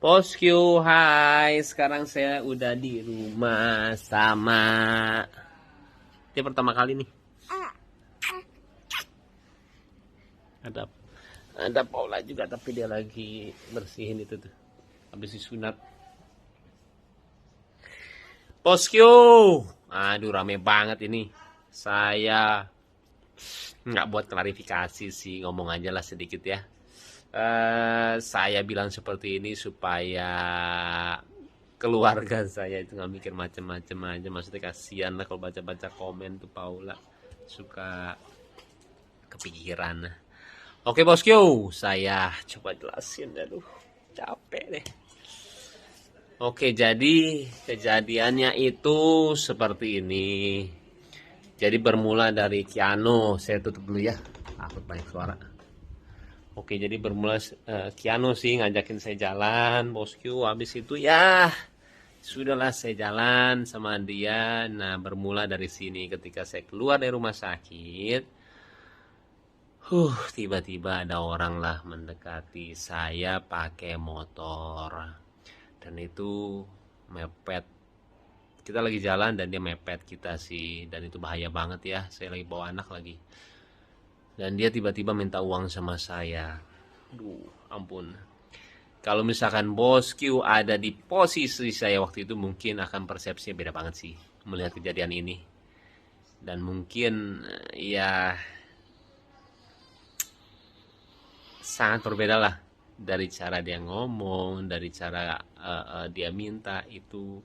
Bosku, hai. Sekarang saya udah di rumah sama. Dia pertama kali nih. Ada ada Paula juga, tapi dia lagi bersihin itu tuh. Habis disunat. Bosku, aduh rame banget ini. Saya nggak buat klarifikasi sih, ngomong aja lah sedikit ya. Saya bilang seperti ini supaya keluarga saya itu nggak mikir macem-macem aja. Maksudnya kasihan lah kalau baca-baca komen tuh Paula suka kepikiran. Oke bosku, saya coba jelasin. Aduh, capek deh. Oke, jadi kejadiannya itu seperti ini. Jadi bermula dari Kiano. Saya tutup dulu ya, takut banyak suara. Oke, jadi bermula Kiano sih ngajakin saya jalan, bosku. Habis itu ya sudahlah saya jalan sama dia. Nah, bermula dari sini ketika saya keluar dari rumah sakit. Tiba-tiba ada orang lah mendekati saya pakai motor. Dan itu mepet. Kita lagi jalan dan dia mepet kita sih. Dan itu bahaya banget ya. Saya lagi bawa anak lagi. Dan dia tiba-tiba minta uang sama saya. Aduh, ampun. Kalau misalkan bosku ada di posisi saya waktu itu, mungkin akan persepsinya beda banget sih melihat kejadian ini. Dan mungkin ya sangat berbeda lah dari cara dia ngomong, dari cara dia minta itu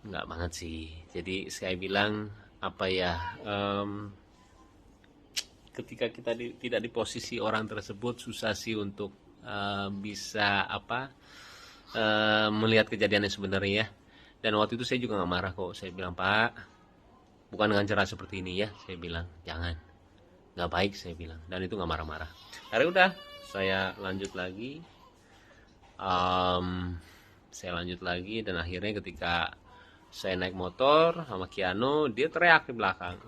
nggak banget sih. Jadi saya bilang apa ya, ketika kita tidak di posisi orang tersebut susah sih untuk bisa apa melihat kejadiannya sebenarnya ya. Dan waktu itu saya juga nggak marah kok. Saya bilang, Pak, bukan dengan cara seperti ini ya. Saya bilang jangan, nggak baik saya bilang. Dan itu nggak marah-marah. Hari udah saya lanjut lagi. Saya lanjut lagi dan akhirnya ketika saya naik motor sama Kiano, dia teriak di belakang,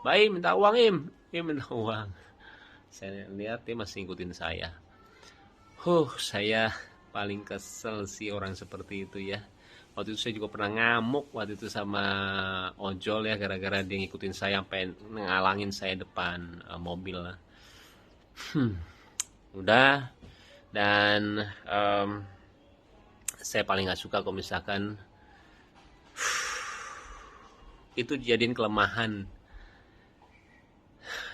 Baim minta uang Im, Im minta uang. Saya lihat dia masih ngikutin saya. Saya paling kesel sih orang seperti itu ya. Waktu itu saya juga pernah ngamuk waktu itu sama ojol ya, gara-gara dia ngikutin saya sampai ngalangin saya depan mobil lah. Udah. Dan saya paling gak suka kalau misalkan itu dijadiin kelemahan.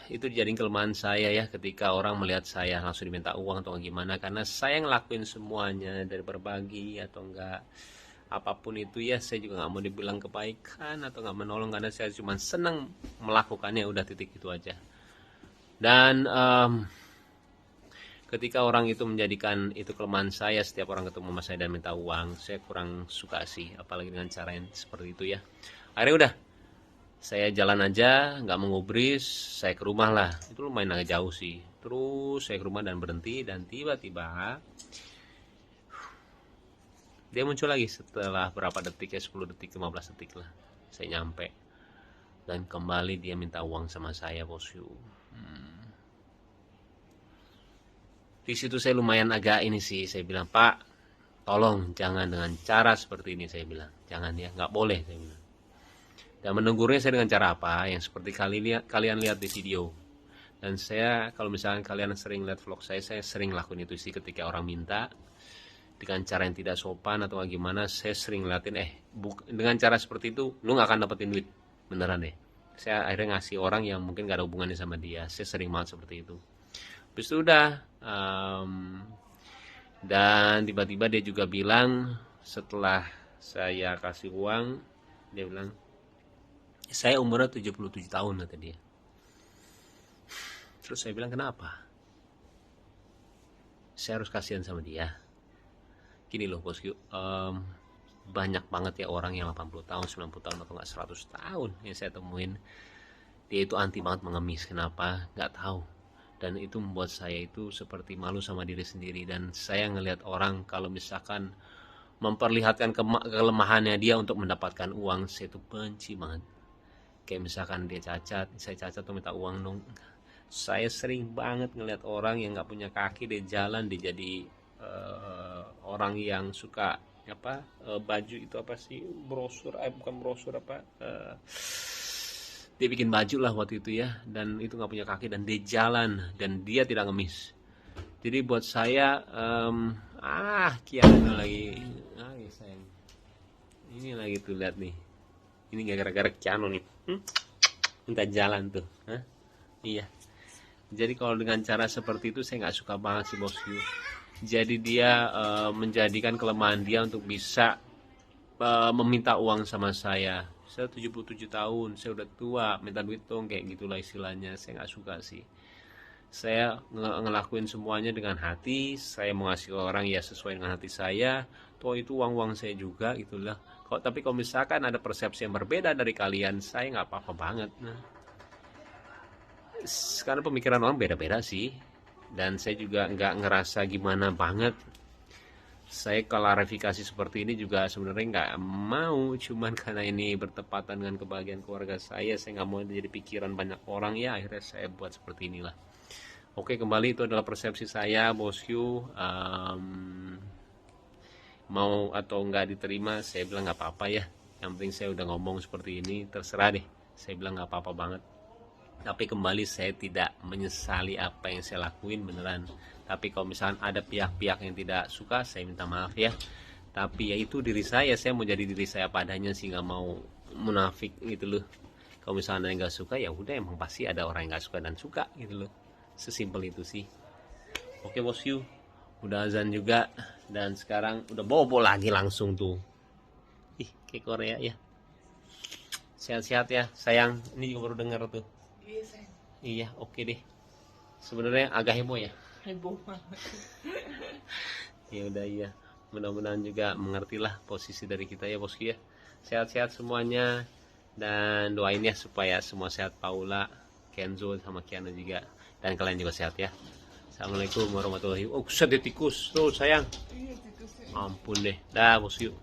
Itu dijadiin kelemahan saya ya, ketika orang melihat saya langsung diminta uang atau gimana, karena saya ngelakuin semuanya dari berbagi atau enggak apapun itu ya. Saya juga nggak mau dibilang kebaikan atau nggak menolong, karena saya cuma senang melakukannya, udah titik itu aja. Dan ketika orang itu menjadikan itu kelemahan saya, setiap orang ketemu sama saya dan minta uang, saya kurang suka sih, apalagi dengan cara yang seperti itu ya. Akhirnya udah, saya jalan aja, nggak mengubris, saya ke rumah lah. Itu lumayan agak jauh sih. Terus saya ke rumah dan berhenti, dan tiba-tiba dia muncul lagi setelah berapa detik ya, 10 detik, 15 detik lah. Saya nyampe. Dan kembali dia minta uang sama saya, bosku. Di situ saya lumayan agak ini sih, saya bilang, Pak, tolong jangan dengan cara seperti ini, saya bilang. Jangan ya, nggak boleh, saya bilang. Dan menegurnya saya dengan cara apa? Yang seperti kalian lihat di video. Dan saya, kalau misalnya kalian sering lihat vlog saya sering lakuin itu sih. Ketika orang minta dengan cara yang tidak sopan atau gimana, saya sering ngeliatin, dengan cara seperti itu lu gak akan dapetin duit, beneran deh. Saya akhirnya ngasih orang yang mungkin gak ada hubungannya sama dia. Saya sering banget seperti itu. Habis itu udah, dan tiba-tiba dia juga bilang, setelah saya kasih uang, dia bilang, saya umurnya 77 tahun, kata dia. Terus saya bilang, kenapa? Saya harus kasihan sama dia. Gini loh bosku, banyak banget ya orang yang 80 tahun, 90 tahun, atau nggak 100 tahun yang saya temuin. Dia itu anti banget mengemis. Kenapa? Nggak tahu. Dan itu membuat saya itu seperti malu sama diri sendiri. Dan saya ngelihat orang kalau misalkan memperlihatkan kelemahannya dia untuk mendapatkan uang, saya itu benci banget. Kayak misalkan dia cacat, saya cacat tuh minta uang dong. Saya sering banget ngeliat orang yang nggak punya kaki, dia jalan, dia jadi orang yang suka apa baju itu apa sih, brosur bukan brosur apa, dia bikin baju lah waktu itu ya, dan itu nggak punya kaki dan dia jalan dan dia tidak ngemis. Jadi buat saya Kiana lagi ya sayang, ini lagi tuh lihat nih, ini gara-gara Kiano nih minta jalan tuh. Iya, jadi kalau dengan cara seperti itu saya nggak suka banget sih bosku. Jadi dia menjadikan kelemahan dia untuk bisa meminta uang sama saya. Saya 77 tahun, saya udah tua, minta duit dong, kayak gitulah istilahnya. Saya nggak suka sih. Saya ngelakuin semuanya dengan hati. Saya mau ngasih ke orang ya sesuai dengan hati saya. Toh itu uang-uang saya juga gitulah. Tapi kalau misalkan ada persepsi yang berbeda dari kalian, saya nggak apa-apa banget. Karena pemikiran orang beda-beda sih, dan saya juga nggak ngerasa gimana banget. Saya klarifikasi seperti ini juga sebenarnya nggak mau, cuman karena ini bertepatan dengan kebahagiaan keluarga saya nggak mau jadi pikiran banyak orang ya, akhirnya saya buat seperti inilah. Oke, kembali itu adalah persepsi saya bosku. Mau atau nggak diterima, saya bilang nggak apa-apa ya, yang penting saya udah ngomong seperti ini, terserah deh, saya bilang nggak apa-apa banget. Tapi kembali saya tidak menyesali apa yang saya lakuin beneran. Tapi kalau misalkan ada pihak-pihak yang tidak suka, saya minta maaf ya. Tapi ya itu diri saya mau jadi diri saya padanya sih, nggak mau munafik gitu loh. Kalau misalnya yang nggak suka ya udah, emang pasti ada orang yang nggak suka dan suka gitu loh. Sesimpel itu sih. Oke bos you, udah azan juga dan sekarang udah bobo lagi langsung tuh. Ih, kayak Korea ya. Sehat-sehat ya sayang, ini juga baru dengar tuh. Iya, oke deh. Sebenarnya agak heboh ya. Heboh banget. Ya udah iya. Mudah-mudahan juga mengertilah posisi dari kita ya bosku ya. Sehat-sehat semuanya dan doain ya supaya semua sehat, Paula, Kenzo sama Kiana juga, dan kalian juga sehat ya. Assalamualaikum warahmatullahi wabarakatuh. Oh, sedih tikus tuh sayang. Iya, tikusnya. Ampun deh. Dah bosku.